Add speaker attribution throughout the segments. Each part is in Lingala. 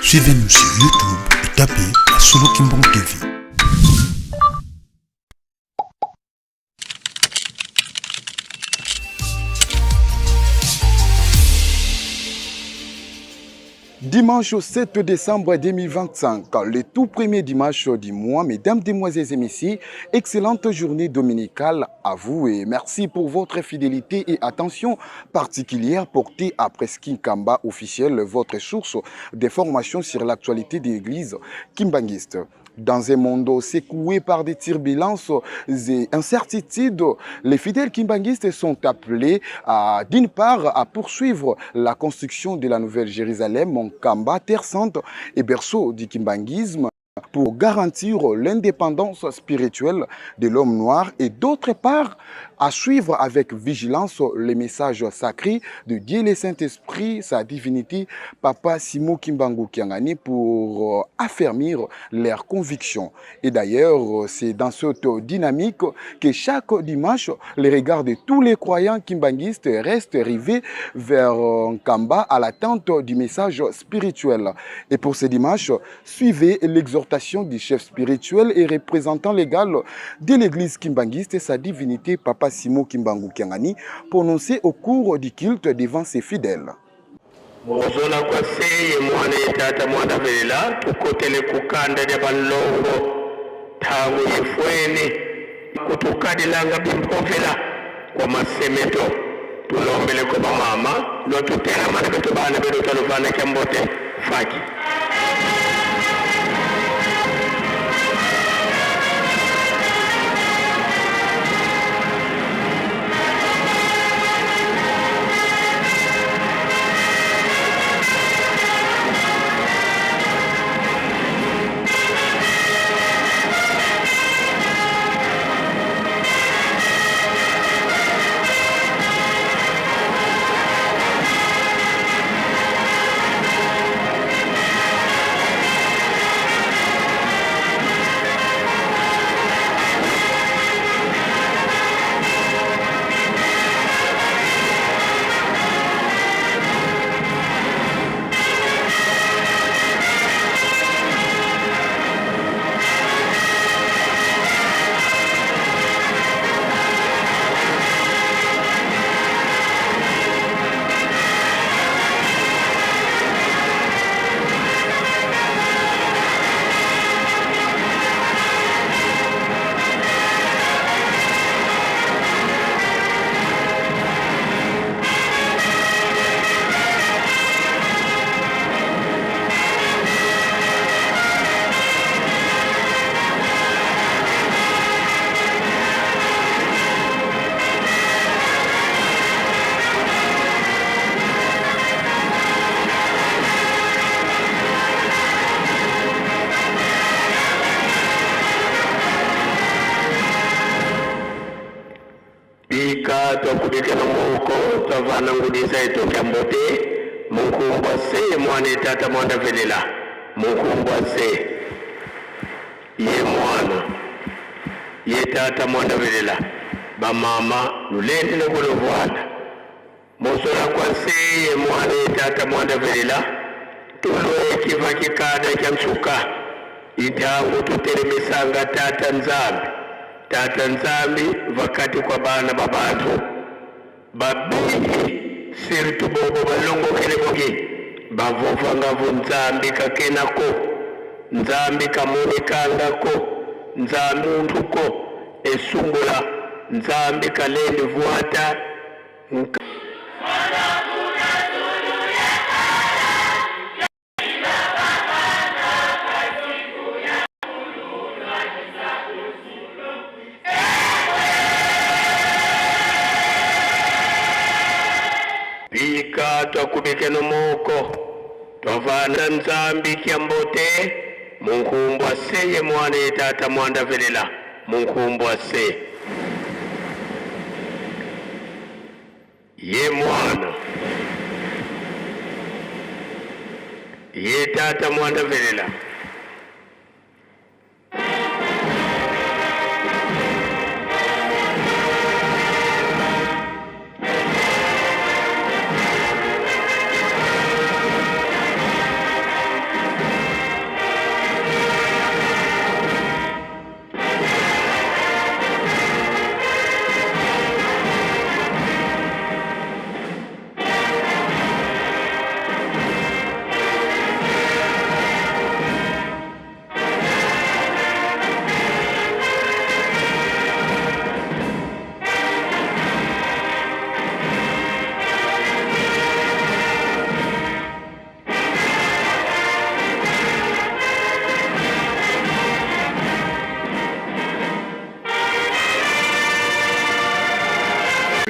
Speaker 1: Suivez-nous sur YouTube et tapez la Solo Kimbang TV.
Speaker 2: Dimanche 7 décembre 2025, le tout premier dimanche du mois, mesdames, demoiselles et messieurs, excellente journée dominicale à vous et merci pour votre fidélité et attention particulière portée à Presqu'île Kamba officiel, votre source d'information sur l'actualité de l'église kimbanguiste. Dans un monde secoué par des turbulences et incertitudes, les fidèles kimbanguistes sont appelés d'une part à poursuivre la construction de la Nouvelle Jérusalem, Kamba, terre sainte et berceau du kimbanguisme, pour garantir l'indépendance spirituelle de l'homme noir et d'autre part à suivre avec vigilance les messages sacrés de Dieu le Saint-Esprit, sa divinité, Papa Simo Kimbangu Kiangani, pour affermir leurs convictions. Et d'ailleurs, c'est dans cette dynamique que chaque dimanche, les regards de tous les croyants kimbanguistes restent rivés vers Kamba à l'attente du message spirituel. Et pour ce dimanche, suivez l'exhortation du chef spirituel et représentant légal de l'église kimbanguiste et sa divinité, Papa Simo Kimbangu Kiangani, prononcé au cours du culte devant ses fidèles.
Speaker 3: Mozola kwa seye mwane tata mwana vela tukotele kukanda ya balongo tangu yifweni kutukadilanga bimpofela kwa masemeto tulombele kwa mama lotutela mana beto bana beto talufana kembote faki. Tukudikana mwoko tavana ngudisa ito kambote mukumbwa se mwane tata mwanda velela mukumbwa se ye mwana ye tata mwanda velela ba mama lulende ngolo vwanda mosola kwa se ye mwane tata mwanda velela tulo kiva kikada kyamsuka itangu tuteremisanga tata nzambi vakati kwa bana babantu babili sirtu bobo balongo kele bogi bavovanga vunzambi kakenako nzambi kamonekangako nzambi untuko esungula nzambi kalendi vuata twakubike nomoko twavana nzambi kyambote munkumbwa se ye mwana ye tata mwanda velela munkumbwa se ye mwana ye tata mwanda velela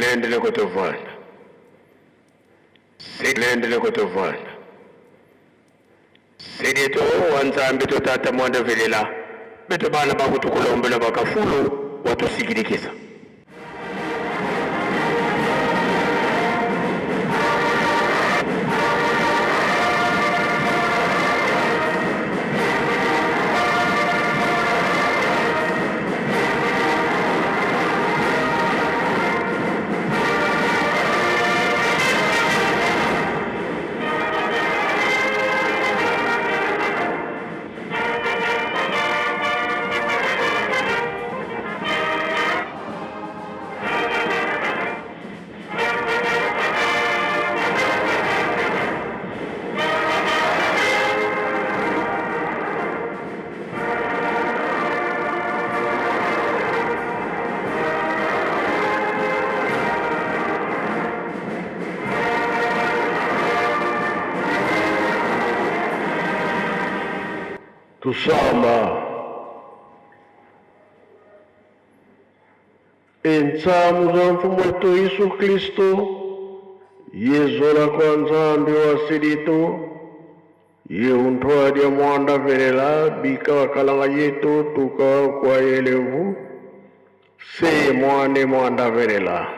Speaker 3: Lendele kutovanda. Lendele kutovanda. Sidito wanzambi tata mwanda velela. Beto bana bakutukulombela bakafulu watusikirikisa. Tusamba entsamu za mfumo wetu Yesu Kristo yezola kwa nzambi wa sidito yeuntwadi ya mwanda velela bika wakalanga yetu tuka kwa yelevu se mwane mwanda velela.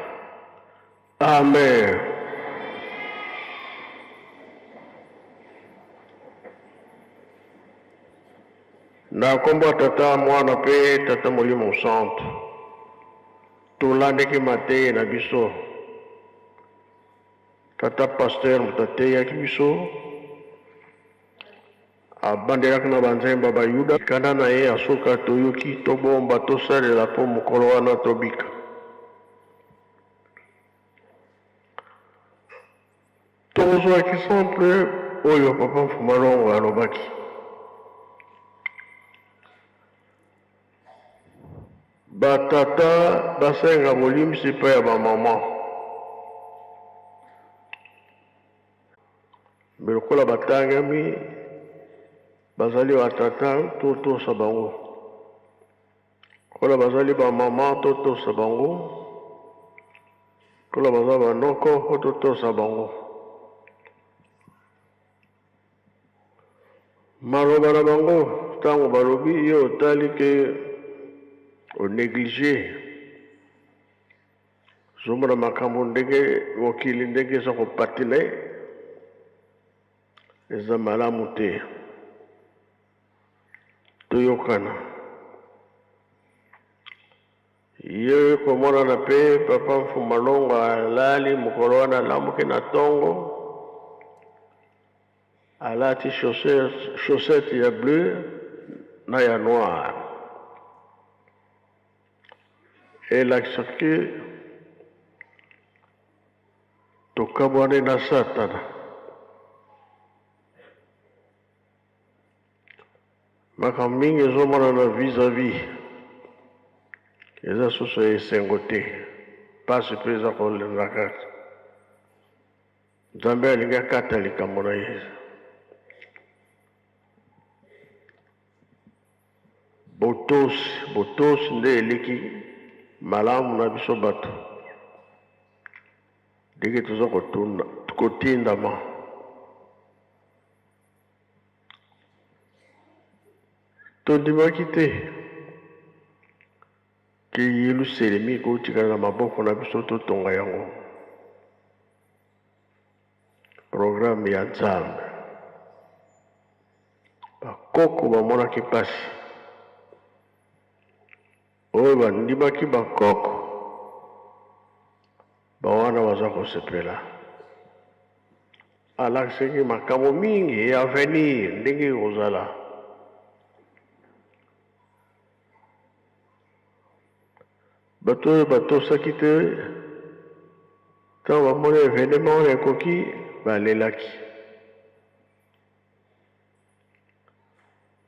Speaker 3: Amen. Na komba tata mwana pe tata molimo santo tulande ki mate na biso tata pasteur mutate ya kibiso abandelaka na banzemba bayuda kanda na ye asoka toyoki tobomba tosalela po mokolo wana tobika. Tozwaki exemple oyo papa Mfumalongo alobaki. Batata basenga bolimisi mpe ya bamama me lokola batangami bazali batata totosa bango, lokola bazali bamama totosa bango, lokola baza banoko totosa bango. Maloba na bango ntango balobi yo otali ke o négligé zomona makambo ndenge mokili ndenge eza kopatine eza malamu te. Toyokana ye komonana mpe papa Mfumalongo alali mokolo wana alamuki na ntongo alati chaussette ya bleu na ya noir elakisaki tokabwane na Satana. Makambo mingi ezomonana vis-à-vis eza susu esengo te, pasi mpe eza kolenga kaka. Nzambe alingi akata likambo na ye. Botosi nde eleki malamu na biso bato ndenge toza kotindama. Tondimaki te ke Yelusalemi kotikala na maboko na biso totonga yango. Programme ya Nzambe bakoko bamonaki pasi oyo bandimaki bakoko bawana baza kosepela alakisaki makambo mingi ya avenir ndenge kozala. Bato oyo batosaki te ntango bamoni evenema oyo ekoki balelaki.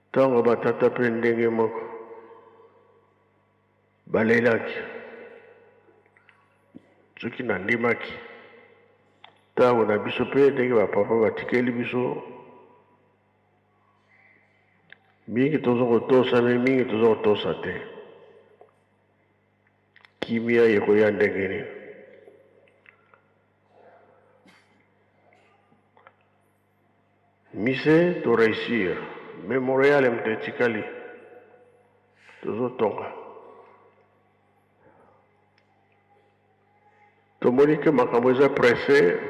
Speaker 3: Ntango batata mpe ndenge moko balelaki soki nandimaki. Ntango na biso mpe ndenge bapapa batikeli biso mingi toza kotosa me mingi toza kotosa te. Kimia yekoya ndenge nini mise to réussir mémorial mtetikali tozotonga tomoni ke makambo eza presse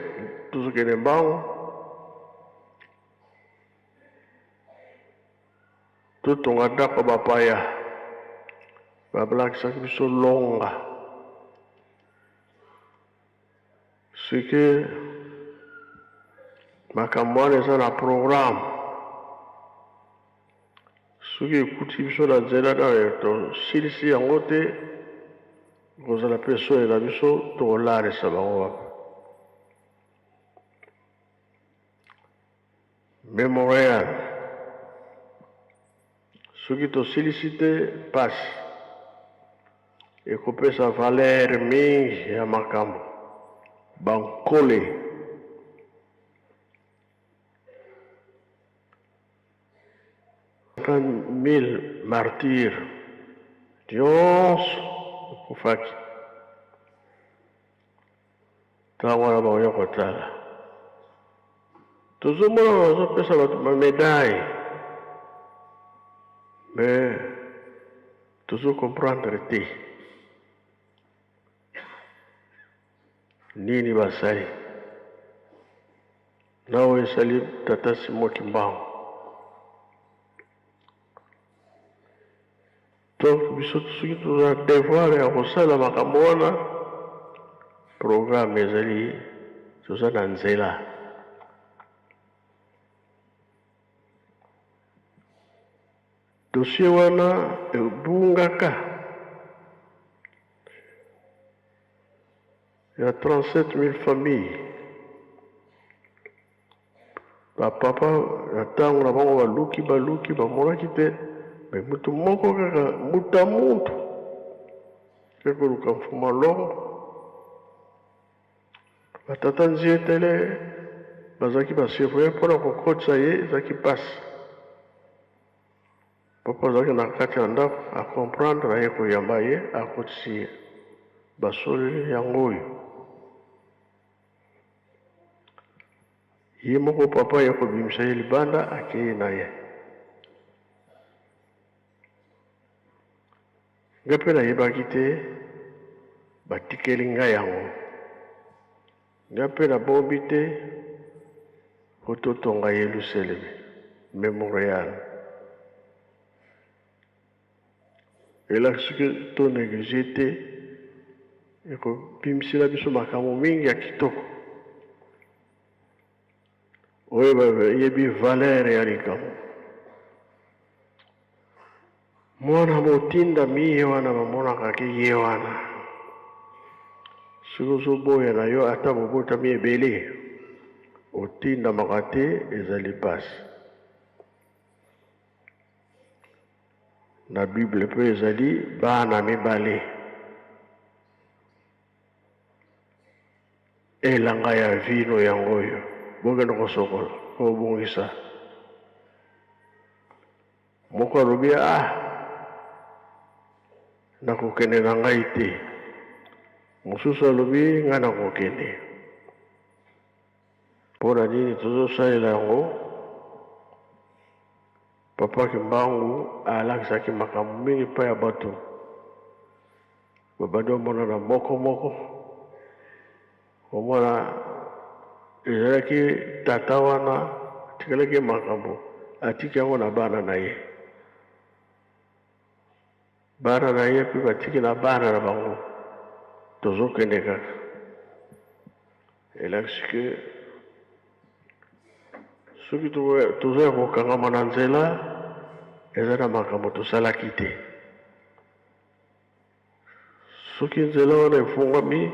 Speaker 3: tozokende mbango totonga ndako bapaya babalakisaki biso longa soki makambo wana eza na programme soki ekuti biso na nzela tosilisi yango te kozala mpe soyela biso tokolalisa bango wapi mémorial soki tosilisi te pasi ekopesa valeur mingi ya makambo bankole 50,000 martyrs nyonso ekufaki ntango wana baoya kotala tozomona bazopesa bato bamedaille mais tozokomprendre te nini basali nawe esali tata Simon Kimbangu donc biso soki toza devoir ya kosala makambo wana programme ezali toza na nzela dossier wana ebungaka ya 37,000 familles bapapa na ntango na bango baluki bamonaki te me mutu moko kaka muta muntu ekoluka mfuma longo batata nzietele bazalaki basurveille mpona kokotisa ye ezalaki pasi papa azalaki na kati ya ndako akomprendre aye koyamba ye akotisi ye basoleli yango oyo ye moko papa ye kobimisa ye libanda akei na ye nga mpe nayebaki te batikeli ngai yango nga mpe nabombi te po totonga Yelusalemi mémorial elaki soki tonéglige te ekobimisela biso makambo mingi ya kitoko oyo bayebi valeur ya likambo mwana motindami ye wana bamonaka ke ye wana soki ozoboya na yo ata bobotami ebele otindamaka te ezali pasi na bible mpe ezali bana mibale elanga ya vino yango oyo bokende kosokola kobongisa moko alobi nakokende na ngai te mosusu alobi ngai nakokende mpo na nini tozosalela yango papa Kimbangu alakisaki makambo mingi mpa ya bato babandi omonana moko omona ezalaki tata wana atikalaki makambo atiki yango na bana na ye mpe batiki na bana na bango tozokende kaka elakisi ke soki toza ya kokangama na nzela eza na makambo tosalaki te soki nzela wana efungwami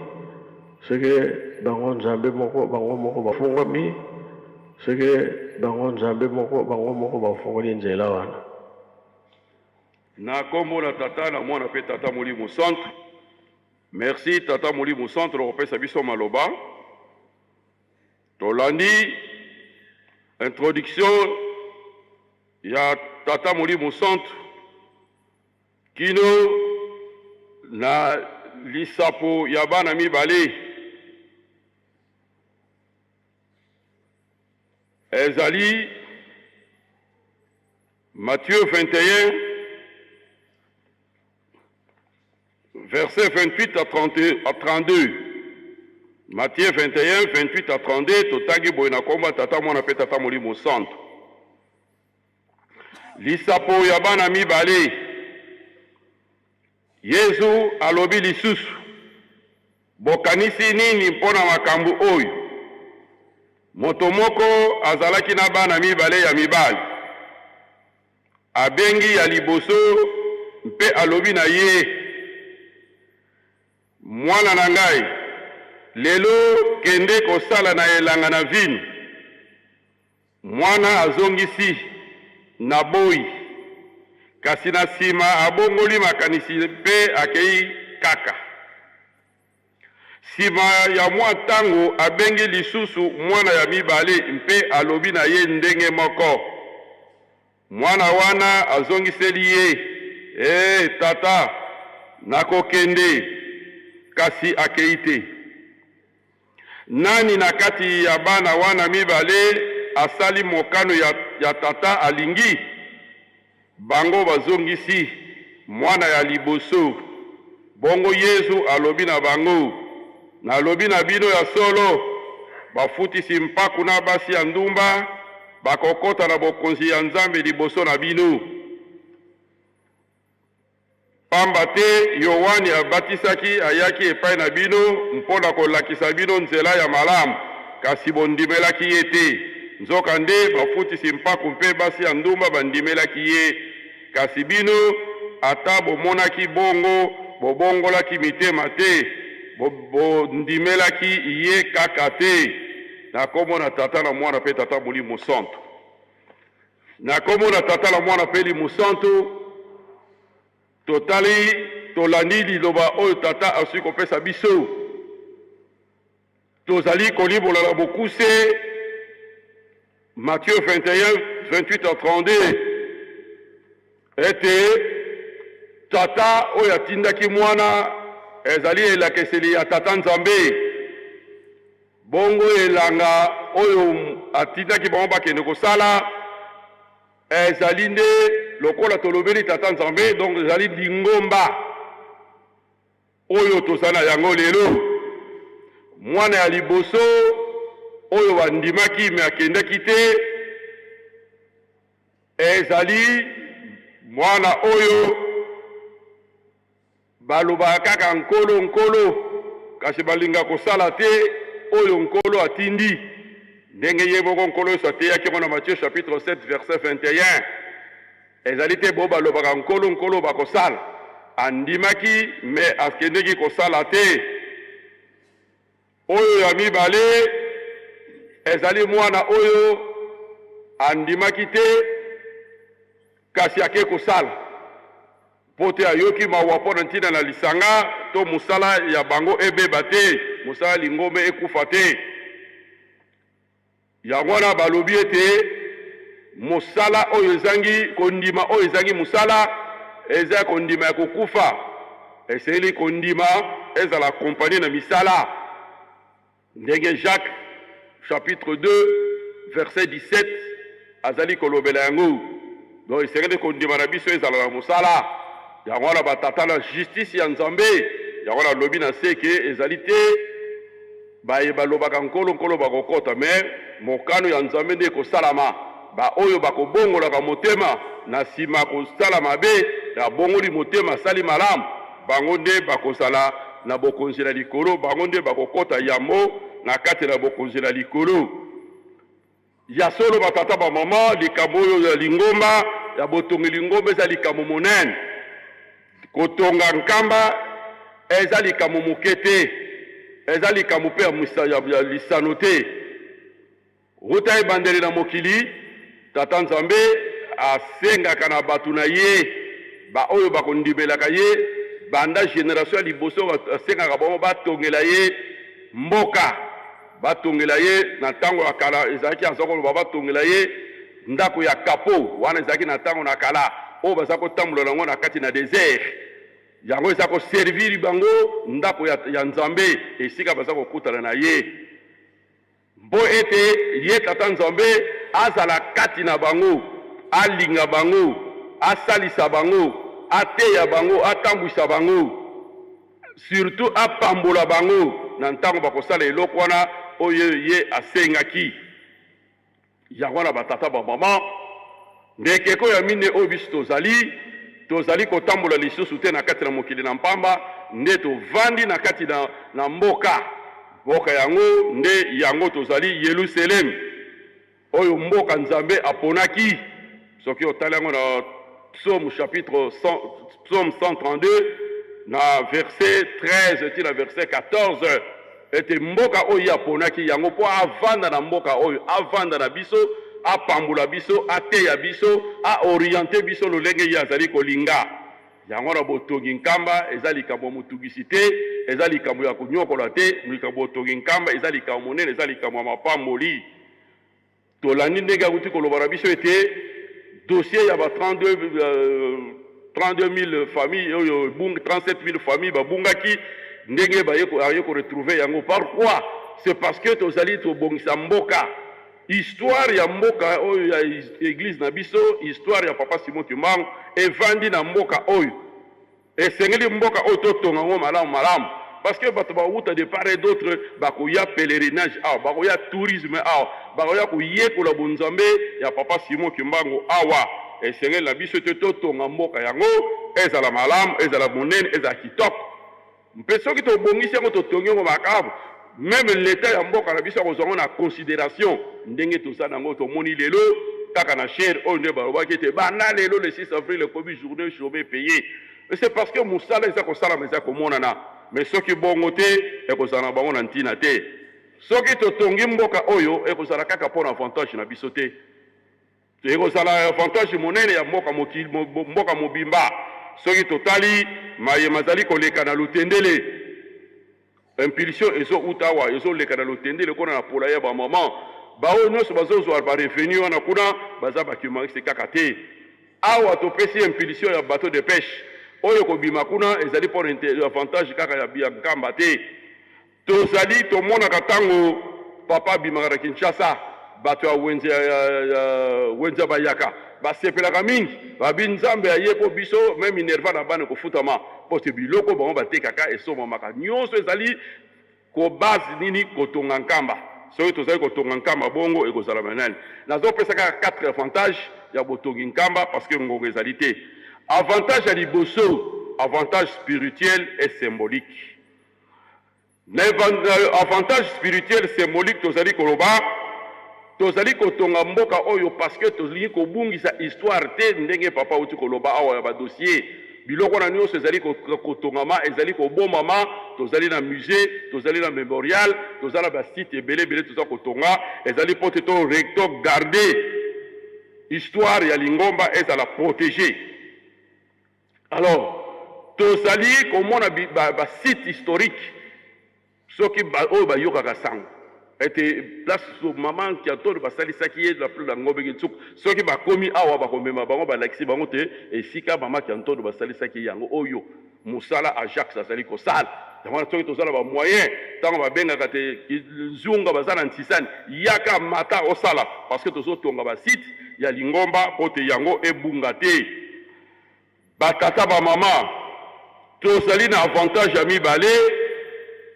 Speaker 3: seke bango nzambe moko bango moko bafungwami seke bango nzambe moko bango moko bafungoli nzela wana
Speaker 4: na kombo na tata na mwana mpe tata Molimo Centre merci tata Molimo Centre kopesa biso maloba tolandi introduction ya tata Molimo Centre kino na lisapo ya bana mibale ezali Matthieu 21, versets 28 à 32. Matthieu 21, 28 à 32, totangi boina komba tata mwana pe tata molimo santo. Lisapo ya bana mibale. Yesu alobi lisusu. Bokanisi nini mpona makambo oyo. Moto moko azalaki na bana mibale ya mibali. Abengi ya liboso mpe alobi na ye. Mwana na ngai, lelo kende kosala na elanga na vino. Mwana azongisi na boyi. Kasi na sima abongoli makanisi mpe akei kaka. Sima ya mwa tango abengi lisusu mwana ya mibale mpe alobi na ye ndenge moko. Mwana wana azongiseli ye, tata, nakokende, kasi akeite. Nani na kati ya bana wana mibale asali mokano ya tata alingi? Bango bazongisi mwana ya liboso. Bongo Yesu alobi na bango, nalobi na bino ya solo, bafutisi mpaku na basi ya ndumba, bakokota na bokonzi ya Nzambe liboso na bino. Pamba te Yohani abatisaki ayaki epai na bino mpona kolakisa bino nzela ya malamu, kasi bondimelaki ye te. Nzoka nde bafutisi mpaku mpe basi ya ndumba bandimelaki ye, kasi bino ata bomonaki bongo bobongolaki mitema te, bondimelaki ye kaka te. Nakomona tata na mwana pe tata molimo santo. Nakomona tata na mwana pe molimo santo. Totali tolandi liloba oyo tata asui kopesa biso. Tozali kolibola na bokuse Matthieu 21, 28 à 32. Ete tata oyo atindaki mwana ezali elakeseli ya tata Nzambe. Bongo elanga oyo atindaki bango bakende kosala ezali nde lokola tolobeli tata Nzambe, donc ezali lingomba oyo tozana yango lelo. Mwana ya liboso oyo bandimaki me akendaki te ezali mwana oyo balobaka kaka nkolo nkolo, kasi balinga kosala te oyo nkolo atindi. Ndenge ye moko nkolo oyo ateyaki na Matthieu chapitre 7 verset 21. Ezali te bo balobaka nkolo nkolo bakosala. Andimaki me akendeki kosala te. Oyo ya mibale ezali mwana oyo andimaki te kasi ake kosala. Pote ayoki mawa mpona ntina na lisanga to musala ya bango ebeba te, musala lingombe ekufa te. Yango wana balobi ete musala oyo ezangi kondima oyo ezangi musala eza kondima ya kokufa. Eseli kondima ezala kompani na misala. Ndenge Jacques chapitre 2 verset 17 azali kolobela yango. Donc eseli kondima na biso ezala na musala. Yango wana batata na justice ya Nzambe. Yango wana lobi na seke ezali te baye balobaka nkolo nkolo bakokota me mokano ya Nzambe nde kosalama. Ba oyo bakobongolaka motema na sima kosala mabe ya bongoli motema sali malamu, bango nde bakosala na bokonzi na likolo, bango nde bakokota yambo na kati na bokonzi na likolo. Ya solo batata ba mama likambo oyo ya lingomba ya botongi lingomba eza likambo monene. Kotonga nkamba eza likambo mokete, eza likambo pe ya lisano te. Ruta ebandeli na mokili tata Nzambe asengaka na batu na ye ba oyo bakondibelaka ye banda generation ya liboso asengaka bango batongela ye mboka, batongela ye na tango ya kala ezalaki azakoloba batongela ye ndako ya kapo wana ezalaki na tango na kala oyo baza kotambola nango na kati na desert. Yango eza koserviri bango ndako ya Nzambe esika baza kokutana na ye. Mbo ete ye tata Nzambe azala kati na bango alinga bango, asalisa bango, ateya bango, atambwisa bango, surtout apambola bango na ntango bakosala eloko wana oyo ye asengaki. Yango na batata ba mama ndeke ko ya mine oyo biso tozali kotambola lisusu te na kati na mokili na mpamba, nde tovandi na kati na mboka yango, nde yango tozali Yerusalem oyo mboka Nzambe aponaki. Soki otali yango na Psaume chapitre Psaume 132 na verset 13 ti na verset 14, ete mboka oyo aponaki yango po avanda na mboka oyo, avanda na biso, apambula biso, ateya biso, aoriente biso lolenge ye azali kolinga. Yango na botongi nkamba eza likambo motungisi te, eza likambo ya konyokola te, likambo botongi nkamba eza likambo monene, eza likambo ya mapamboli. Tolandi ndenge akuti koloba na biso ete dossier ya ba 32 000 familles, 37 000 familles babungaki ndenge baye ko retrouver yango. Pourquoi? C'est parce que tozali tobongisa mboka. Histoire ya mboka oyo ya église na biso, histoire ya papa Simon Kimbangu evandi na mboka oyo. Esengeli mboka oyo totonga ngo malamu. Parce que bato bauta de part et d'autre bakoya pèlerinage awa, bakoya tourisme awa, bakoya koyekola bonzambe ya papa Simon Kimbangu awa. Esengeli na biso te totonga mboka yango ezala malamu, ezala monene, ezala kitoko. Mpe soki tobongisi yango totongi yango makabu, même l'état ya mboka na biso akozwa na considération ndenge tosala yango tomoni lelo kaka na cher oyo nde balobaki ete bana lelo le 6 avril ekomi journée chômé payé. C'est parce que mosala eza kosalama eza komonana, mais soki bongo te ekozala na bango na ntina te. Soki totongi mboka oyo ekozala kaka mpona avantage na biso te, ekozala avantage monene ya mboka mobimba. Soki totali mayema azali koleka na lutendele, impulsion ezo utawa ezo leka na lutendele kona na pola ya ba maman baoyo nyonso bazozwa ba revenu wana kuna baza bakimariste kaka te. Awa topesi impulsion ya bateau de pêche oyo kobima kuna ezali pour avantage kaka ya nkamba te. Tozali tomonaka ntango papa bimaka na Kinshasa, bato ya wenze bayaka basepelaka mingi babi Nzambe aye po biso me minerva na bana kofutama po te biloko bango batekaka esomamaka nyonso ezali ko base nini kotonga nkamba. Soki tozali kotonga nkamba bongo ekozala manani. Nazopesa kaka 4 avantages ya botongi nkamba parce que ngongo ezali te. Avantage ya liboso, avantage spirituel et symbolique. Avantage spirituel symbolique tozali koloba tozali kotonga mboka oyo parce que tozali kobungisa histoire te ndenge papa uti koloba awa ya ba dossier biloko na nyonso ezali kotongama, ezali kobomama, tozali na musée, tozali na mémorial, tozali ba site ebele tozali kotonga, ezali pote to recto garder histoire ya Lingomba ezala protéger. Alors tozali komona ba site historique soki oyo bayokaka sango ete place maman qui atone basali saki ye la plus la ngombe kitsuku soki bakomi awa bakomema bango balakisi bango te esika maman qui atone basali saki yango oyo musala Ajax asali kosala yango soki tozala ba moyen tango babengaka te nzunga bazala ntisani yaka mata osala parce que tozotonga ba site ya Lingomba pote yango ebunga te. Batata ba mama tozali na avantage ya mibale,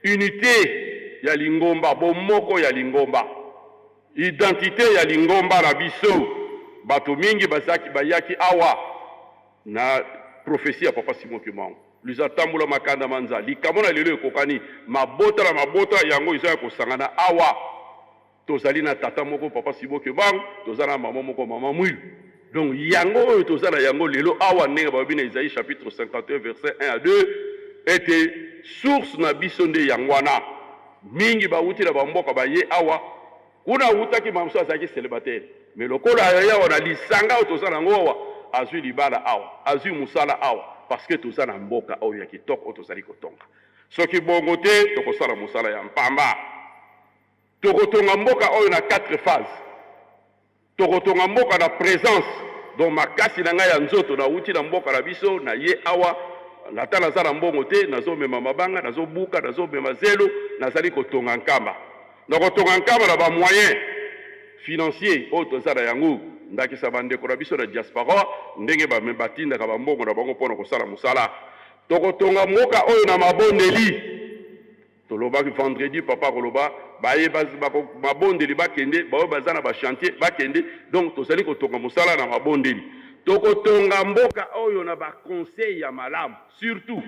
Speaker 4: unité ya Lingomba, bomoko ya Lingomba, identité ya Lingomba na biso. Bato mingi bazaki bayaki awa na prophétie ya papa Simon Kimbangu lizatambula makanda manza likamona lelo ekokani mabota na mabota yango izaya kosangana awa. Tozali na tata moko papa Simon Kimbangu, tozala na mama moko mama Mwilu. Donc yango oyo tozala yango lelo awa ndenge babi na Isaïe chapitre 51 verset 1 à 2 était source na biso nde yango wana. Mingi bauti na bamboka baye awa kuna utaki mamso azaki célibataire mais lokola ya wana lisanga otozana ngo awa azui libala awa azui musala awa parce que tozana mboka oyo ya kitoko otozali kotonga. Soki bongo te tokosala musala ya mpamba. Tokotonga mboka oyo na 4 phases. Tokotonga mboka na présence donc makasi na ngai ya nzoto na uti na mboka na biso na ye awa nata nazala mbongo te nazomema mabanga nazobuka nazomema zelo nazali kotonga nkamba. Na kotonga nkamba na ba moyen financier oyo tozala yango ndakisa bandeko na biso na diaspora ndenge batindaka bambongo na bango mpona kosala mosala tokotonga mboka oyo na mabondeli tolobaki vendredi papa koloba baye mabondeli bakende baoyo baza na bachantier bakende donc tozali kotonga mosala na mabondeli tokotonga mboka oyo na baconseil ya malamu surtout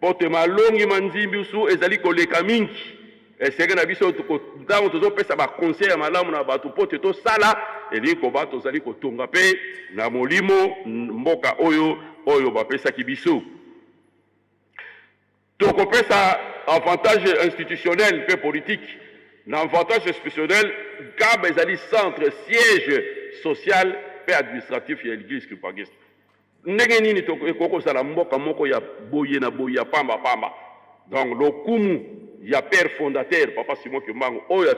Speaker 4: pote malongi manzimbi usu ezali koleka mingi esenge na biso ntango tozopesa baconseil ya malamu na bato po te tosala elingi koba tozali kotonga mpe na molimo mboka oyo bapesaki biso tokopesa avantage institutionnel mpe politique na avantage institutionnel kaba ezali centre siège social mpe administratif ya l'église kipagiste ndenge nini ekokozala mboka moko ya boye na boye ya pamba donc lokumu ya père fondateur papa Simon Kimbangu oyo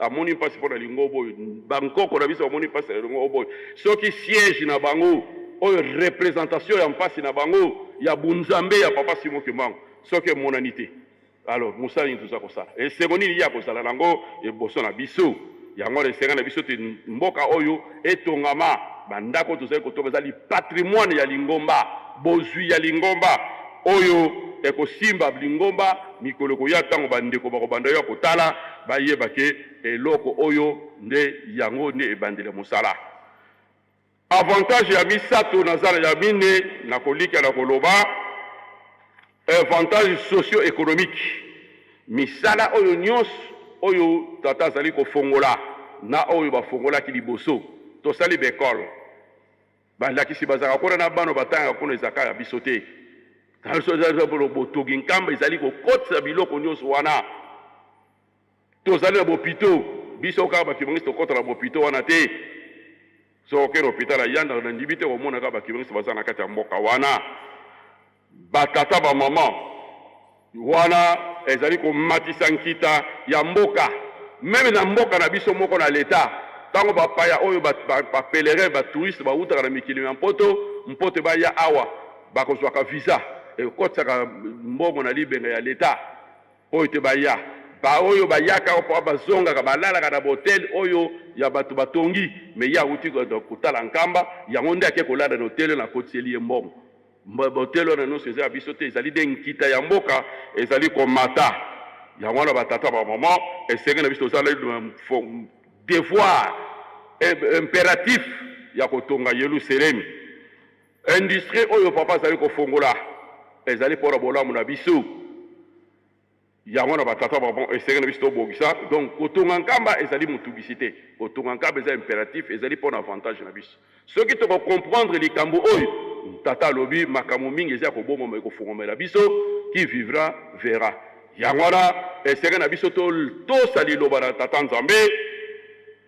Speaker 4: amoni mpasi mpona lingo boyo bankoko na biso amoni mpasi na lingo boyo soki siège na bango oyo représentation ya mpasi na bango ya bunzambe ya papa Simon Kimbangu soki emonani te alors mosala nini toza kosala esengo nini ya kozala nango eboso na biso yango esenga na biso te mboka oyo etongama bandako tozali kotonga ezali patrimoine ya lingomba bozwi ya lingomba oyo ekosimba lingomba mikolo koya ntango bandeko bakobanda yo kotala bayeba ke eloko oyo nde yango nde ebandela mosala avantage ya misato nazala ya mine na kolika na koloba avantage socio-économique misala oyo nyonso oyo tata azali kofongola na oyo bafongolaki liboso tosali bekole balakisi bazalaka kuna na bano batangaka kuna ezaka ya biso te botogi nkamba ezali kokotisa biloko nyonso wana tozali na bopito biso kaka bakibangisi tokota na bopito wana te soki lopitala yanda na ndibi te komona kaka bakibangisi baza na kati ya mboka wana batata bamama wana ezali komatisa nkita ya mboka meme na mboka na biso moko na leta ntango bapaya oyo bapelerin batouriste bautaka na mikili ya mpoto baya awa bakozwaka visa ekotisaka mbongo na libenga ya leta oyo te baya baoyo bayaka opo bazongaka balalaka na botel oyo ya bato batongi me ya uti kotala nkamba yango nde ake kolala na hotel na kotiseli ye mbongo botel wana nyonso eza ya biso te ezali nde nkita ya mboka ezali komata yango wana batata bamama esenge na biso tozala devoir impératif ya kotonga Yerusalemi industrie oyo papa azali kofongola ezali mpona bolamu na biso yango na batata bamama esenge na biso tobongisa donc kotonga nkamba ezali motungisi te kotonga nkamba eza impératif ezali mpona avantage na biso soki tokocomprendre likambo oyo tata alobi makambo mingi eza kobomama ekofungomela biso qui vivra verra yango wana esenge na biso tosali liloba na tata nzambe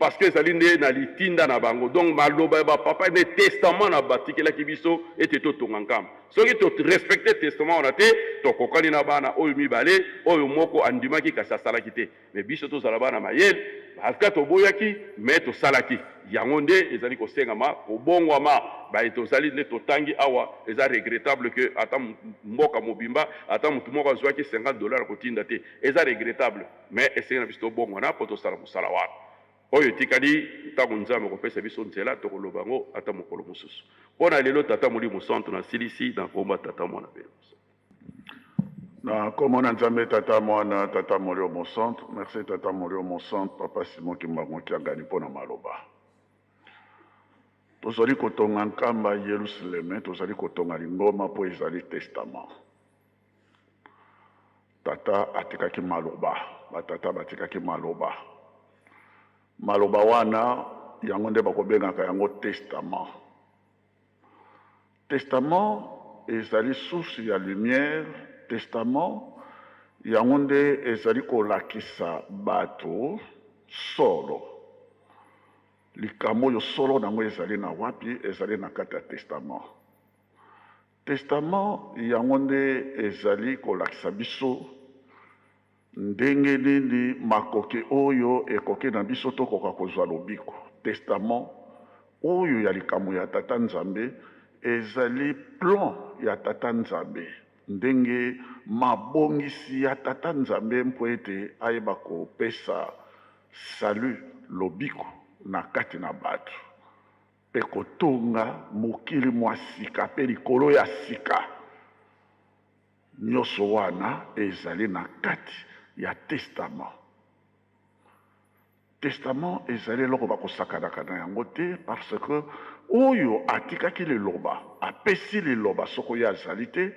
Speaker 4: parce que ezali nde na litinda na bango donc maloba ya bapapa nde testament na batikelaki biso ete totonga nkamba soki torespecte testament wana te tokokani na bana oyo mibale oyo moko andimaki kasi asalaki te me biso tozala bana mayele aka toboyaki me tosalaki yango nde ezali kosengama kobongwama baye tozali nde totangi awa eza regrettable ke ata mboka mobimba ata motu moko azwaki $50 kotinda te eza regrettable me esengi na biso tobongwana mpo tosala mosala wana oyo etikali ntango nzambe kopesa biso nzela tokoloba yango ata mokolo mosusu mpona lelo tata molimo santo na silisi na komba tata mwana mpe
Speaker 5: na kombo na nzambe tata mwana tata molimo santo merci tata molimo santo papa Simon Kimbangu kiangani mpona maloba tozali kotonga nkamba Yerusalemi tozali kotonga lingoma mpo ezali testament tata atikaki maloba batata batikaki maloba maloba wana yango nde bakobengaka yango testament testament ezali source ya lumière testament yango nde ezali kolakisa bato solo likambo oyo solo nango ezali na wapi ezali na kati ya testament testament yango nde ezali kolakisa biso ndenge nini makoki oyo ekoki na biso tokoka kozwa lobiko testament oyo ya likambo ya tata nzambe ezali plan ya tata nzambe ndenge mabongisi ya tata nzambe mpo ete ayeba kopesa salut lobiko na kati na bato mpe kotonga mokili mwa sika mpe likolo ya sika nyonso wana ezali na kati ya testament. Testament ezali eloko bakosakanaka na yango te parce que oyo atikaki liloba apesi liloba soko ye azali te,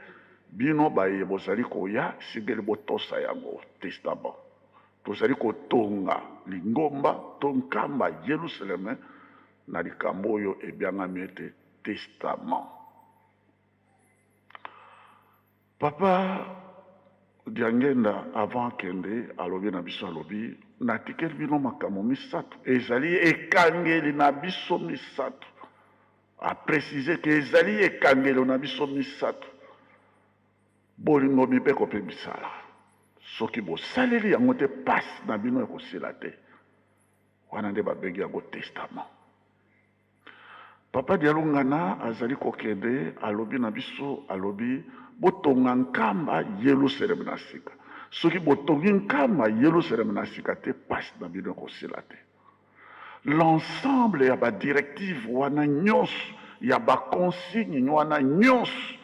Speaker 5: bino baye bozali koya singeli botosa yango testament. Tozali kotonga lingomba to nkamba Yerusaleme na likambo oyo ebyangami ete testament. Papa Diangenda avant kende alobi na biso alobi natikeli bino makambo misato ezali ekangeli na biso misato. A préciser que ezali ekangeli na biso misato. Bolingo mibeko pe bisala. Soki bosaleli yango te pasi na bino ekosila te. Wana nde babengi yango testament. Papa Dialungana azali kokende alobi na biso alobi botonga nkamba Yerusalem na sika. Soki botongi nkamba Yerusalem na sika te pasi na bino ekosila te. L'ensemble ya ba directive wana nyonso ya ba consigne wana nyonso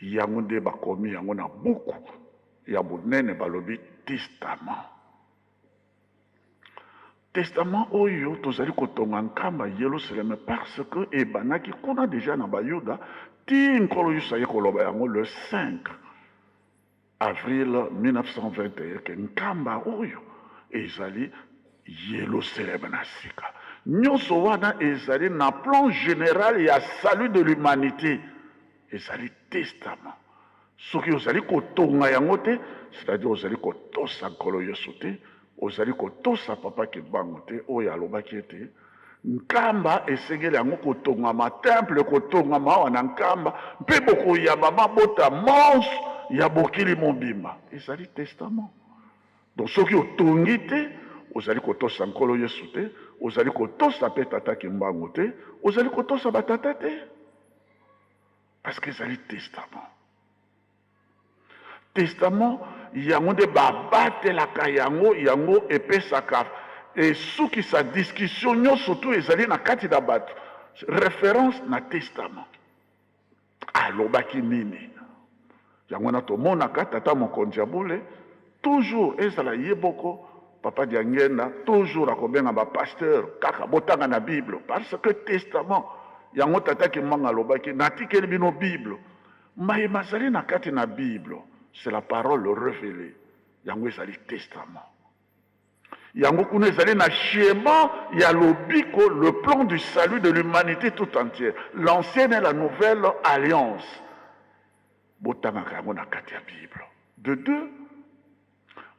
Speaker 5: yango nde bakomi yango na buku ya bunene balobi testament. Testament oyo tozali kotonga nkamba Yerusalem parce que ebanaki kuna déjà na bayuda ti nkolo yusa ye koloba yango le 5 avril 1921 ke nkamba oyo ezali Yerusalem na sika. Nyonso wana ezali na plan général ya salut de l'humanité. Ezali testament. Soki ozali kotonga yango te, c'est-à-dire ozali kotosa nkolo Yesu te, ozali kotosa papa Kibango te, oyo alobaki ete nkamba esengeli yango kotongama temple kotongama awa na nkamba mpe bokoyamba mabota monso ya bokili mobimba. Ezali testament. Donc soki otongi te, ozali kotosa nkolo Yesu te, ozali kotosa pe tata Kimbangu te, ozali kotosa batata te. Parce que ezali testament. Testament yango nde babatelaka yango yango epesaka esuki sa discussion nyonso tu ezali na kati na bato. Référence na testament. Alobaki nini? Yango na tomonaka tata mokonzi ya bule toujours ezala yeboko Papa Diangenda toujours akobenga ba pasteur kaka botanga na Bible parce que testament yango tata Kimanga lobaki natikeli bino Bible mais mazali na kati na Bible c'est la parole révélée yango ezali testament. Yango kuna ezali na schéma ya lobiko le plan du salut de l'humanité tout entière, l'ancienne et la nouvelle alliance. Botanga yango na kati ya Bible. De deux,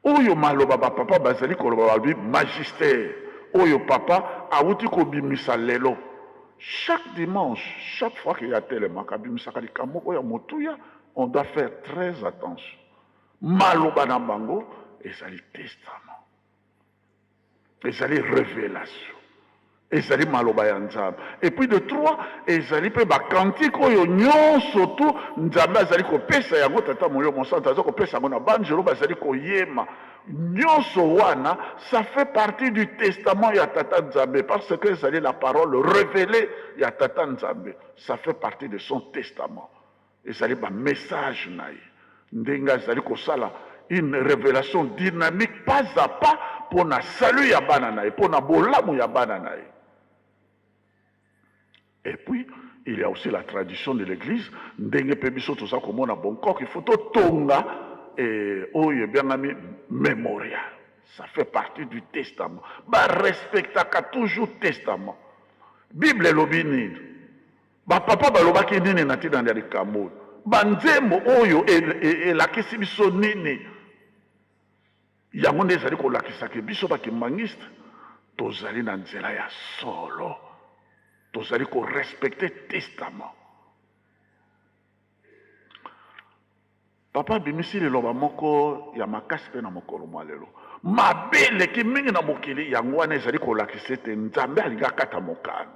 Speaker 5: oyo maloba ba papa bazali koloba ba magistère. Oyo papa awuti ko bimisa lelo. Chaque dimanche, chaque fois qu'il y a tellement kabimisa kalikambo oyo motuya, on doit faire très attention. Maloba na bango ezali testament. Ezali révélation. Ezali maloba ya Nzambe. Et puis de trois, ezali pe ba kantique oyo nyonso tu Nzambe azali kopesa yango tata moyo monsanta azali kopesa yango na banjelo bazali koyema. Nyonso wana, ça fait partie du testament ya tata Nzambe parce que ezali la parole révélée ya tata Nzambe. Ça fait partie de son testament. Ezali ba message na ye. Ndenga ezali kosala une révélation dynamique pas à pas pour na salut ya bana na ye, pour na bolamu ya bana na ye. Et puis, il y a aussi la tradition de l'église. Ndenge pe biso toza komona bonko il faut tonga et oye bien ami mémorial. Ça fait partie du testament. Ba respectaka toujours testament. Bible lobi nini? Ba papa ba lobaki nini na tina ndali kambo. Ba nzembo oyo elakisi biso nini? Yango nde ezali kolakisaka biso bakimangiste tozali na nzela ya solo. Tozali ko respecter testament. Papa bimisi liloba moko ya makasi pe na mokolo mwa lelo. Mabele ki mingi na mokili yango wana ezali kolakisa ete Nzambe alinga kata mokano.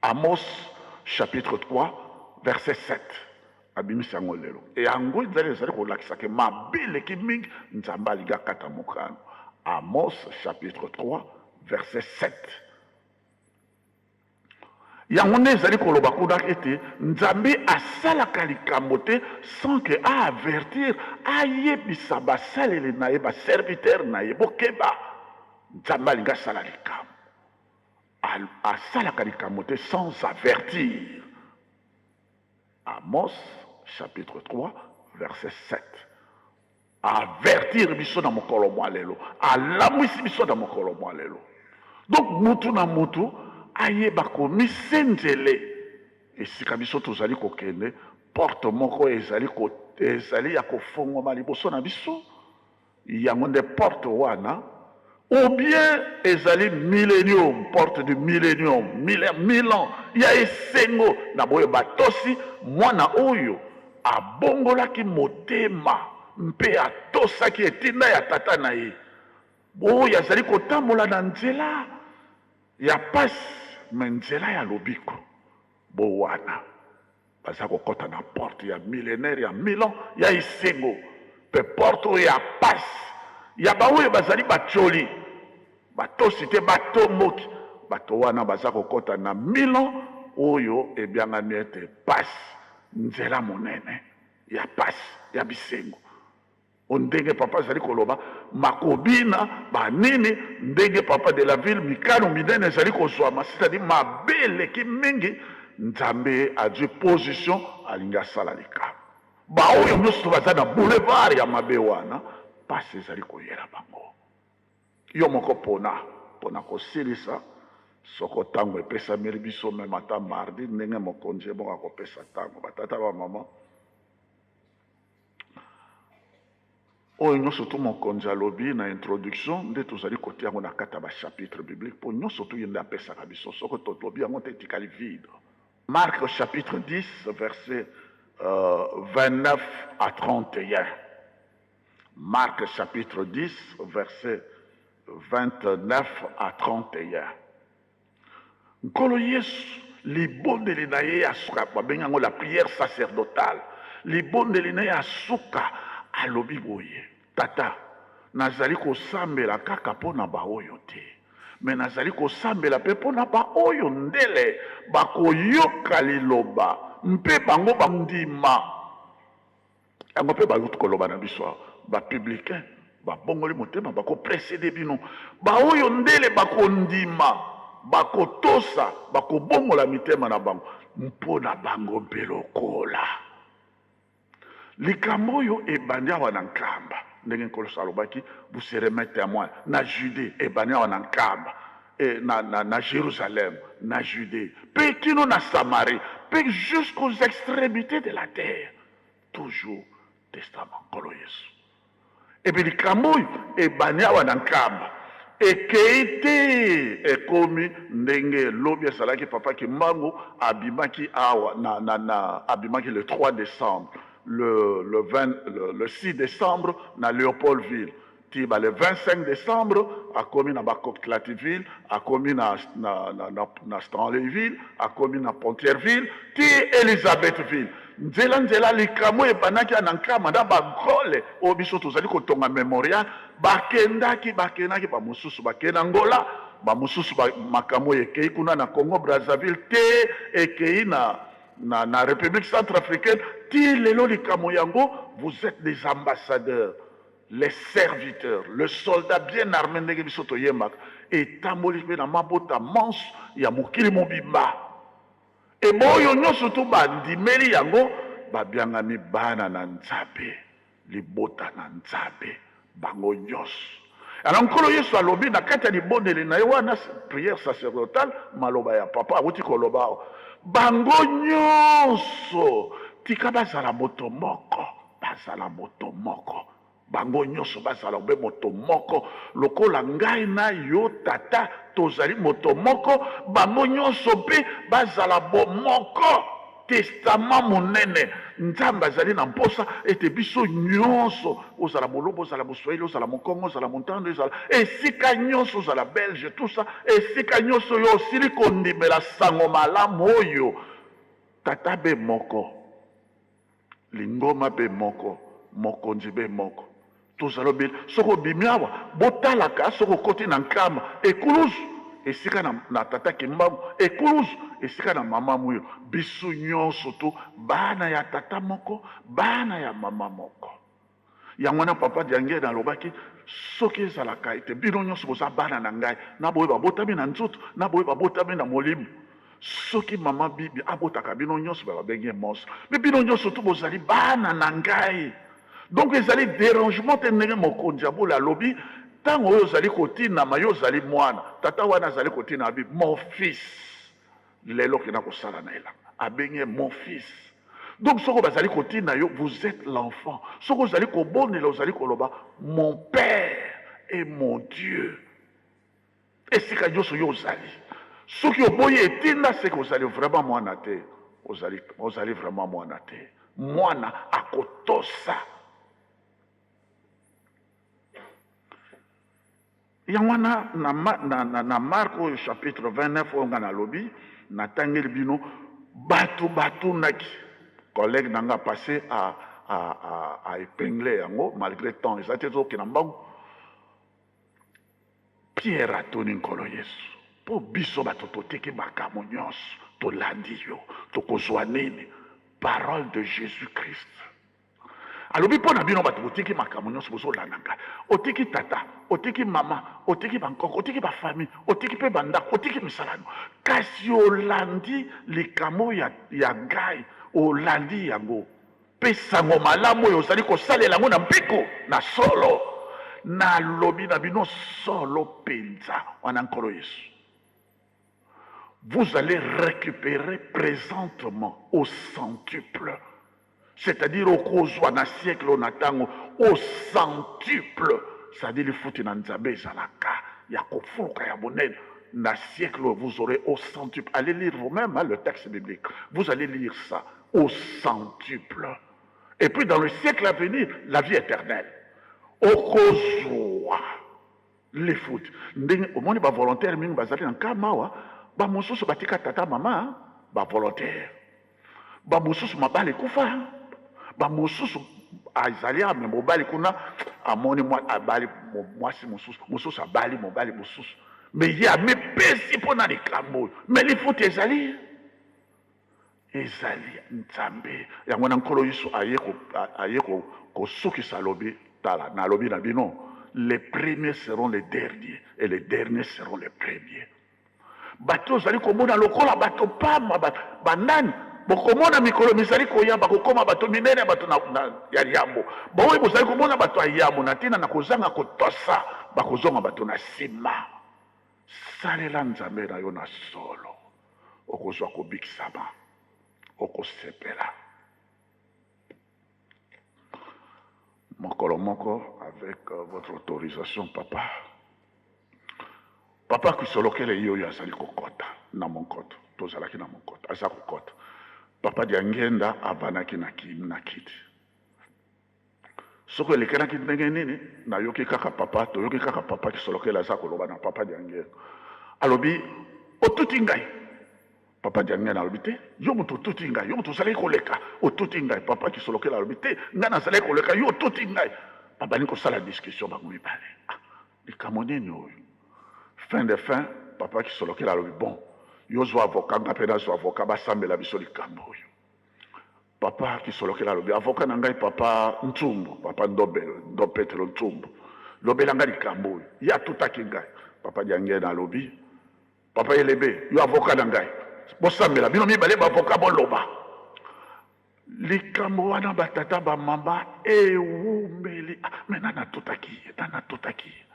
Speaker 5: Amos chapitre 3 verset 7. Abimisi yango lelo. E yango ezali kolakisa ke mabele ki mingi Nzambe alinga kata mokano. Amos chapitre 3 verset 7. yango nde ezali koloba kuna ete nzambe asalaka likambo te sans que aavertir ayebisa basaleli na ye baserviteur na ye bokeba nzambe alingi asala likambo asalaka likambo te sans avertir. Amos chapitre 3 verset 7. Avertir biso na mokolo mwa lelo, alamwisi biso na mokolo mwa lelo. Donc mutu na mutu ayeba komisenjele esika biso tozali kokende porte moko ezali ya kofongwama liboso na biso yango nde porte wana, ou bien ezali millénium, porte du millénium, 1000 ans ya esengo na boyo batosi mwana oyo abongolaki motema mpe atosaki etinda ya tata na ye oyo azali kotambola na nzela ya pasi me nzela ya lobiko bo wana baza kokɔta na porte ya millénaire ya 1000 ans ya esengo mpe porte oyo ya pasi ya baoyo bazali batioli batosi te batomboki bato wana baza kokɔta na 1000 ans oyo ebyangani ete pasi nzela monene ya pasi ya bisengo ondenge papa azali koloba makobina banini ndenge papa de la ville mikano minene ezali kozwama, c'est-à-dire mabeleki mingi nzambe azwi position alingi asala likambo baoyo nyonso baza na boulevard ya mabe wana pasi ezali koyela bango yo moko mpona kosilisa soko ntango epesameli biso meme ata mardi ndenge mokonzi ebongo akopesa ntango batata bamama oyo nyonso tu mokonzi alobi na introduction nde tozali kotia yango na kati ya bachapitre biblique mpo nyonso tu ye nde apesaka biso soko tolobi yango te etikali vide. Marc chapitre 10 verset 29 à 31. Marc chapitre 10 verset 29 à 31. Nkolo Yesu libondeli na ye ya suka babengi yango la prière sacerdotale, libondeli na ye ya suka alobi boye tata nazali kosambela kaka mpona baoyo te me nazali kosambela mpe mpona baoyo ndele bakoyoka liloba mpe bango bandima yango mpe bayuti koloba na biso bapublicain babongoli motema bakopresede bino baoyo ndele bakondima bakotosa bakobongola mitema na bango mpona bango mpe lokola likambo oyo ebandi awa na nkamba ndenge nkoloso alobaki vous serez mes témoins na Judée ebandi awa na nkamba na Jérusalem na Judée mpe kino na Samarie mpe jusqu'aux extrémités de la terre toujours testament nkolo Yesu epe likambo oyo ebandi awa na nkamba ekei te ekomi ndenge lobi esalaki papa kimbangu abimaki awa abimaki le 3 décembre le 6 décembre na Léopoldville tiba le 25 décembre akomi na Bacoclativille akomi na Stanleyville akomi na Pontierville ti Elisabethville nzela likambo ebanaki na nkama na bagole oyo biso tozali kotonga memorial bakendaki bamosusu bakenda Angola bamosusu makambo ekei kuna na Congo Brazzaville te ekei na République centrafricaine ti lelo likambo yango vous êtes des ambassadeurs les serviteurs le soldat bien armé ndenge biso toyembaka etamboli mpe na mabota manso ya mokili mobimba eboyo nyonso to bandimeli yango babiangami bana na Nzambe libota na Nzambe bango nyonso alors nkolo Yesu alobi na kati ya libondeli na ye wana prière sacerdotale maloba ya papa awuti koloba bango nyonso tika bazala moto moko bango nyonso bazala be moto moko lokola ngai na yo tata tozali moto moko bango nyonso mpe bazala bomoko testament monene Nzambe azali na mposa ete biso nyonso ozala molobo ozala moswahili ozala mokongo ozala montando ozala esika nyonso ozala belge tout ça esika nyonso yo osili kondimela sango malamu oyo tata be moko lingoma be moko mokonzi be moko tozala obeli soko obimi awa botalaka soko okoti na nkama ekulusu esika na tata kimbangu ekuluzu esika na mama muyo biso nyonso to bana ya tata moko bana ya mama moko yango wana papa Diangenda alobaki soki ezalaka ete bino nyonso boza bana na ngai naboye babotami na nzoto naboye babotami na molimo soki mama bibi abotaka bino nyonso babengi monso me bino nyonso to bozali bana na ngai donc ezali dérangement te ndenge mokonzi abola alobi ntango oyo ozali kotinama yo ozali mwana tata wana azali kotina abi mon fils lelo kena kosala na elanga abengi mon fils donc soko bazali kotina yo vous êtes l'enfant soko ozali kobonela ozali koloba mon père et mon Dieu esika nyonso yo ozali soki oboyi etinda seke ozali vraiment mwana te ozali vraiment mwana te mwana akotosa yango wana na Marc oyo chapitre 29 oyo nga nalobi natangeli bino bato naki collègue nanga passé à épingler yango malgré temps eza te ezokina mbangu Pierre atoni nkolo Yesu mpo biso bato toteki makambo nyonso tolandi yo tokozwa nini parole de Jésus-Christ alobi mpo na bino bato botiki makambo nyonso bozolanda ngai otiki tata otiki mama otiki bankoko otiki bafamille otiki mpe bandako otiki misalano kasi olandi likambo ya ngai olandi yango mpe sango malamu oyo ozali kosalela yango na mpiko na solo nalobi na bino solo penza wana nkolo Yesu vous allez récupérer présentement au centuple c'est-à-dire au kozwa na siècle onatango au centuple c'est-à-dire lifuti na nzambe ezalaka ya kofuluka ya bonene na siècle vous aurez au centuple allez lire vous-même le texte biblique vous allez lire ça au centuple et puis dans le siècle à venir la vie éternelle au kozwa lifuti ndenge omoni ba volontaire mingi bazali na kamawa ba mosusu batika tata mama ba volontaire ba mosusu mabale kufa ba mosusu azali ame mobali kuna amoni mwa abali mwasi mosusu abali mobali mosusu me ye amepesi mpo na likambo me lifuti ezali nzambe yango na nkolo Yesu aye kosukisa lobi tala nalobi na bino les premiers seront les derniers et les derniers seront les premiers bato ozali komona lokola bato pamba banani bokomona mikolo mizali koyamba kokoma bato minene bato ya yambo baoyo bozali komona bato ya yambo na ntina na kozanga kotosa bakozonga bato na nsima salela nzambe na yo na solo okozwa kobikisama okosepela mokolo moko avec votre autorisation papa kisolokele ye oyo azali kokota na monkoto tozalaki na monkoto aza kokota papa Diangenda avanaki na kiti soko elekanaki ndenge nini nayoki kaka papa toyoki kaka papa kisolokele aza koloba na papa Diangenda alobi otuti ngai papa Diangenda alobi te yo moto otuti ngai yo moto ozalaki koleka otuti ngai papa kisolokele alobi te ngai nazalaki koleka yo otuti ngai babandi kosala discussion bango mibale likambo nini oyo fin de fin papa kisolokele alobi bon yo zwa avocat nga mpe nazwa avocat basambela biso likambo oyo papa kisolokele alobi avocat na ngai papa Ntumbu papa Ndopetelo Ntumbu lobela ngai likambo oyo ye atutaki ngai papa Diangenda alobi papa Elebe yo avocat na ngai bosambela bino mibale baavocat boloba likambo wana batata bamama ewumeli me nanatutaki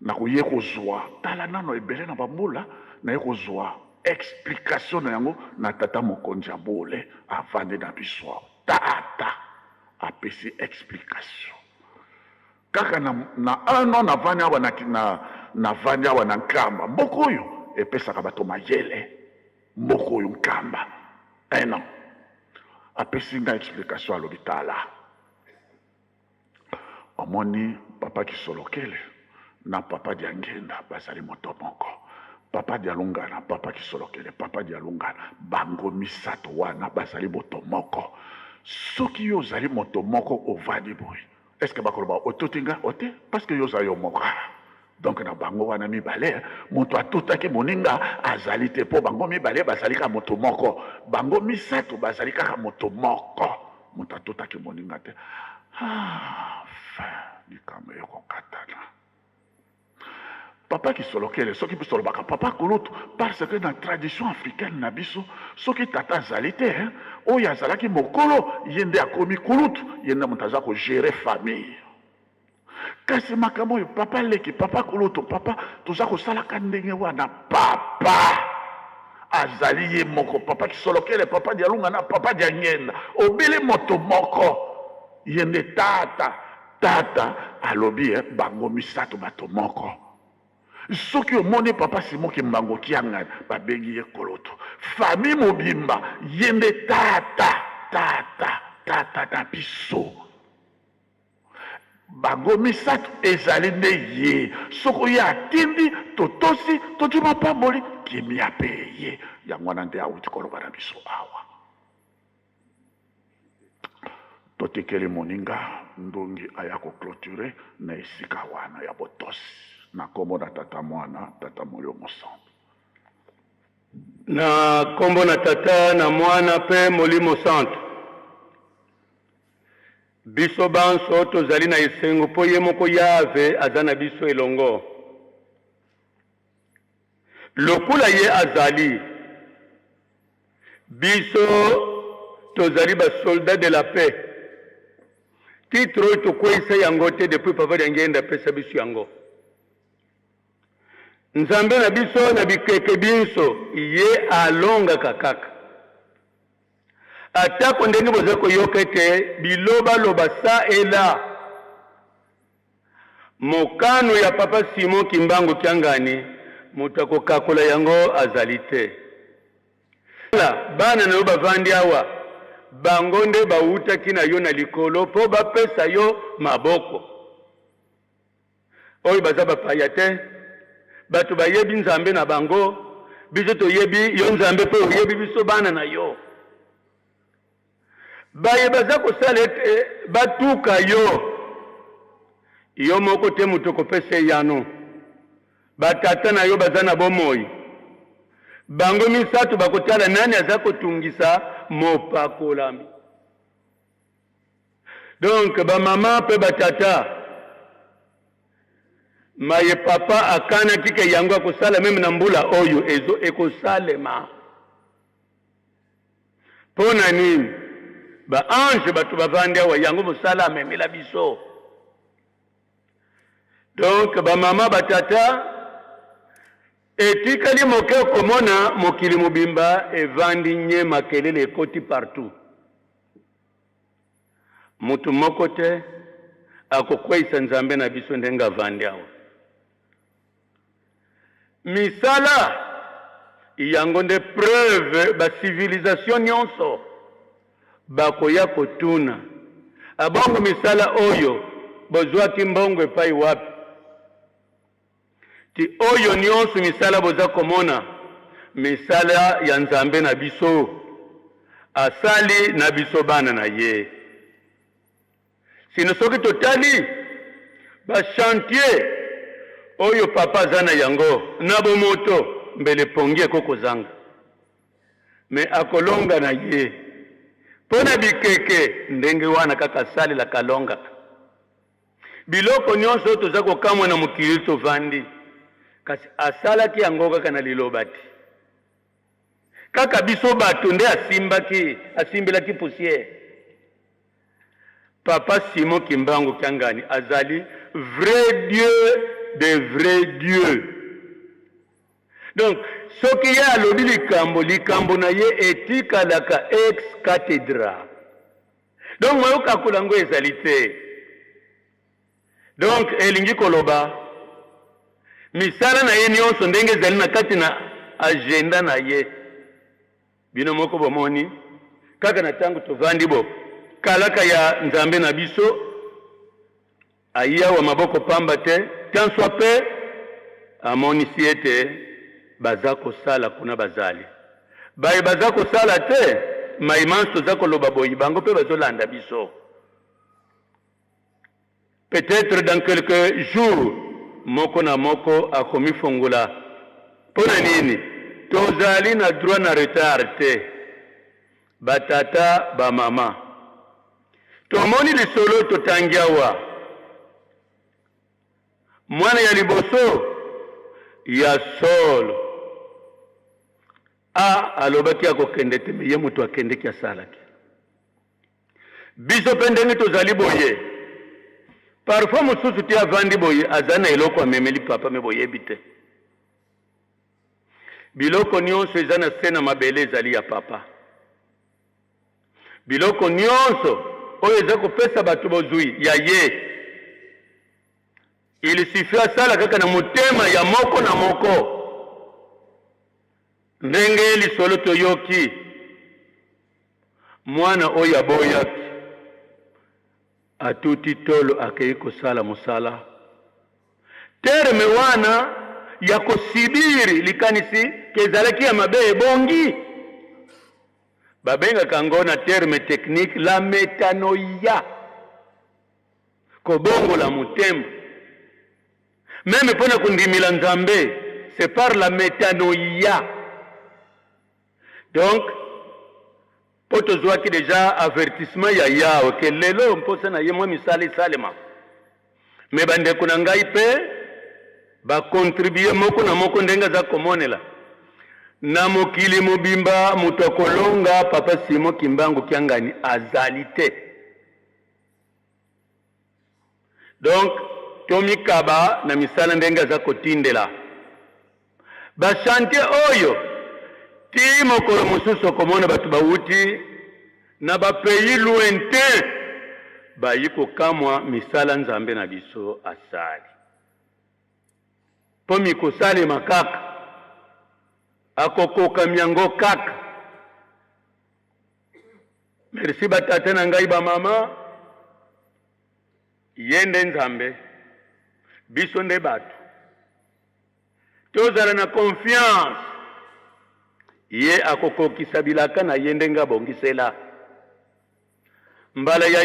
Speaker 5: nakoye kozwa tala nano ebele na bambula naye kozwa explication na yango na tata mokonzi ya bole avande na biso tata apesi explication kaka na un an navandi awa navandi awa na nkamba mboka oyo epesaka bato mayele mboka oyo nkamba un an apesi nga explication alobi tala omoni papa kisolokele na papa Diangenda bazali moto moko papa Dialungana papa kisolokele papa Dialungana bango misato wana bazali moto moko soki yo ozali moto moko ovandi boye est-ce que bakoloba ototinga ote parce que yo ozali yo moko donc na bango wana mibale moto atutaki moninga azali te po bango mibale bazali ka moto moko bango misato bazali kaka moto moko moto atutaki moninga te likambo ekokatana papa qui solokele soki biso lobaka papa kulutu parce que dans tradition africaine na biso soki tata azali te oyo azalaki mokolo ye nde akomi kulutu ye nde moto aza kogere famille kasi makambo oyo papa leki papa kulutu papa toza kosalaka ndenge wana papa azali ye moko papa qui solokele papa dialunga na papa diangenda obele moto moko ye nde tata alobi bango misato bato moko soki omoni papa Simon Kimbangu kianga babengi ye koloto famille mobimba ye nde tata na biso bango misato ezali nde ye soko ye atindi totosi todima pamboli kimi ape ye yango wana nde awuti koloba na biso awa totikeli moninga ndongi aya koclôturer na esika wana ya botosi na kombo na tata mwana tata molimo santu
Speaker 3: na kombo na tata na mwana pe molimo santu biso banso tozali na esengo po ye moko yave aza na biso elongo lokula ye azali biso tozali basoldat de la paix titre oyo tokweyisa yango te depuis papa diangenda apesa biso yango nzambe na biso na bikeke binso ye alongaka kaka atako ndenge boza koyoka ete bilobaloba sa ela mokano ya papa Simon Kimbangu Kiangani moto akokakola yango azali te bana na yo bavandi awa bango nde bawutaki na yo na likolo mpo bapesa yo maboko oyo baza bapaya te bato bayebi nzambe na bango biso toyebi yo nzambe mpe oyebi biso bana na yo baye baza kosala ete batuka yo moko te moto kopesa yano batata na yo baza na bomoi bango misato bakotala nani aza kotungisa mopakolami donc bamama mpe batata maye papa akanaki ke yango akosala meme na mbula oyo ekosalema mpo na nini baange bato bavandi awa yango mosala amemela biso donc bamama batata etikali moke okomona mokili mobimba evandi nye makelele ekoti partout mutu moko te akokweyisa nzambe na biso ndenge avandi awa misala yango nde preuve basivilisation nyonso bakoya kotuna abongo misala oyo bozwaki mbongo epai wapi ti oyo nyonso misala boza komona misala ya nzambe na biso asali na biso bana na ye sino soki totali bachantier oyo papa aza na yango na bomoto mbele pongi ekokozanga me akolonga na ye mpo na bikeke ndenge wana kaka asalelaka alongaka biloko nyonso toza kokamwa na mokili tovandi kasi asalaki yango kaka na liloba te kaka biso bato nde asimbelaki poussière papa Simon Kimbangu Kiangani azali vrai Dieu de vrai Dieu donc soki ye alobi likambo na ye etikalaka ex cathedra donc moyokakola yango ezali te donc elingi koloba misala na ye nyonso ndenge ezali na kati na agenda na ye bino moko bomoni kaka na ntango tovandi bo kalaka ya nzambe na biso ayiawa maboko pamba te tant soit peu amonisi ete baza kosala kuna bazali baye baza kosala te maimanso toza koloba boyi bango mpe bazolanda biso peut-être dans quelques jours moko na moko akomifungula. Pona nini? Tozali na droit na retard te. Batata ba mama. Tomoni lisolo totangiawa. Mwana ya liboso ya solo. Alobaki akokende te ye mutu akende kia salaki. Biso pendenge tozali boye. Parfois mususu ti avandi boye azana eloko amemeli papa me boye bite. Biloko nyonso eza na se na mabele ezali ya papa. Biloko nyonso oyo eza kopesa bato bozwi ya ye. Il suffit asala kaka na motema ya moko na moko. Ndenge lisolo toyoki mwana oyo aboyaki atuti tolo akei kosala mosala. Terme wana ya kosibiri likanisi kezalaki ya mabe ebongi. Babenga kango na terme technique la metanoia. Kobongo la mutema. Même pona kundimila nzambe, c'est par la metanoia. Donc, poto zwaki déjà avertissement ya yawe ke lelo mposa na ye mwa misali salema. Me bande kuna ngai pe ba contribuer moko na moko ndenga za komonela. Na mokili mobimba mutokolonga papa Simo Kimbangu kiangani azalite. Donc tomikaba na misala ndenga za kotindela. Ba chantier oyo ti mokolo mosusu komona batu bauti na ba pays lointain bayiko kamwa misala nzambe na biso asali. Pomi kosale makaka akokoka miango kaka. Merci batata na ngai ba mama yende nzambe biso nde batu tozala na confiance ye akokokisa bilaka na yende nga bongisela mbala ya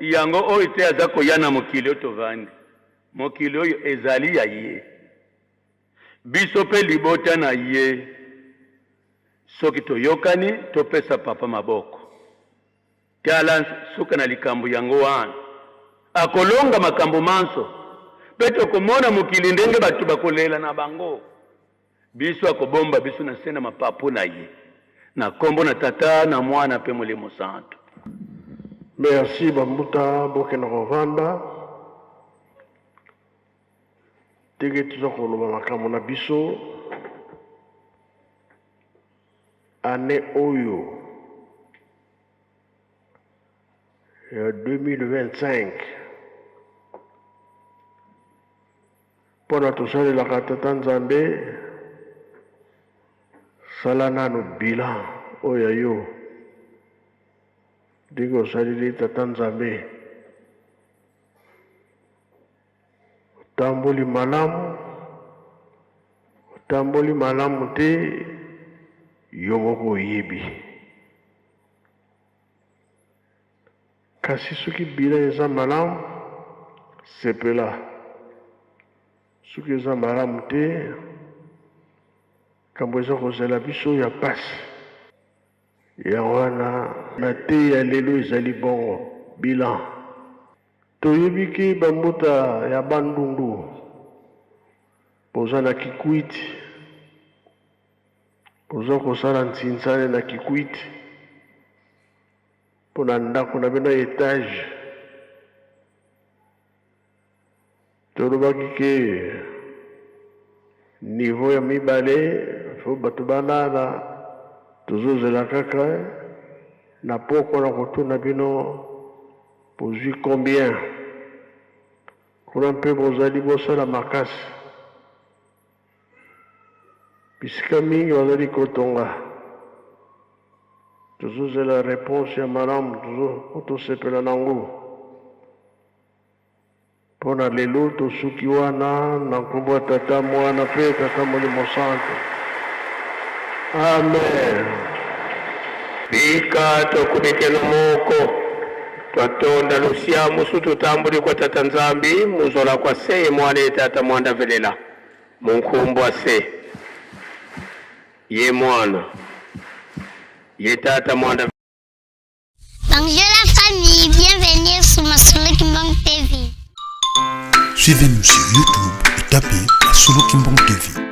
Speaker 3: yango oyo te aza koyana mokili otovandi mokili oyo ezali ya ye biso pe libota na ye soki toyokani topesa papa maboko tala suka na likambo yango wana akolonga makambo manso peto komona mokili ndenge batu bakolela na bango biso akobomba biso na sena mapapu na ye na kombo na tata na mwana pe molimo santo.
Speaker 6: Merci Bambuta Bokena Rovanda. Tege tuza koloba makambo na biso ane oyo ya 2025 pona tosalelaka tata nzambe sala nano bilan oyo yo ndenge osaleli tata nzambe otamboli malamu te yo moko oyebi kasi soki bilan eza malamu sepela soki eza malamu te kambo eza kozala biso ya pasi ya wana na te ya lelo ezali bongo bilan toyebi ke bambuta ya bandundu boza na kikwiti boza kosala ntinzane na kikwiti mpona ndako na bino etage tolobaki ke niveau ya mibale fo bato banana tozozela kaka na poko na kotuna bino bozwi combien kuna mpe bozali bosala makasi bisika mingi bazali kotonga tozozela réponse ya malamu tosepela nango mpona lelo tosuki wana na nkombo ya tata mwana mpe tata molimo santo amen
Speaker 3: bika tokubikelo moko twatonda lusia musu tutambuli kwa tata nzambi muzola kwa se mwana tata mwanda velela munkumbwa se ye mwana ye tata mwanda.
Speaker 7: Bonjour la famille, bienvenue sur Masolo Kimbang TV.
Speaker 1: Suivez-nous sur YouTube et tapez Masolo Kimbang TV.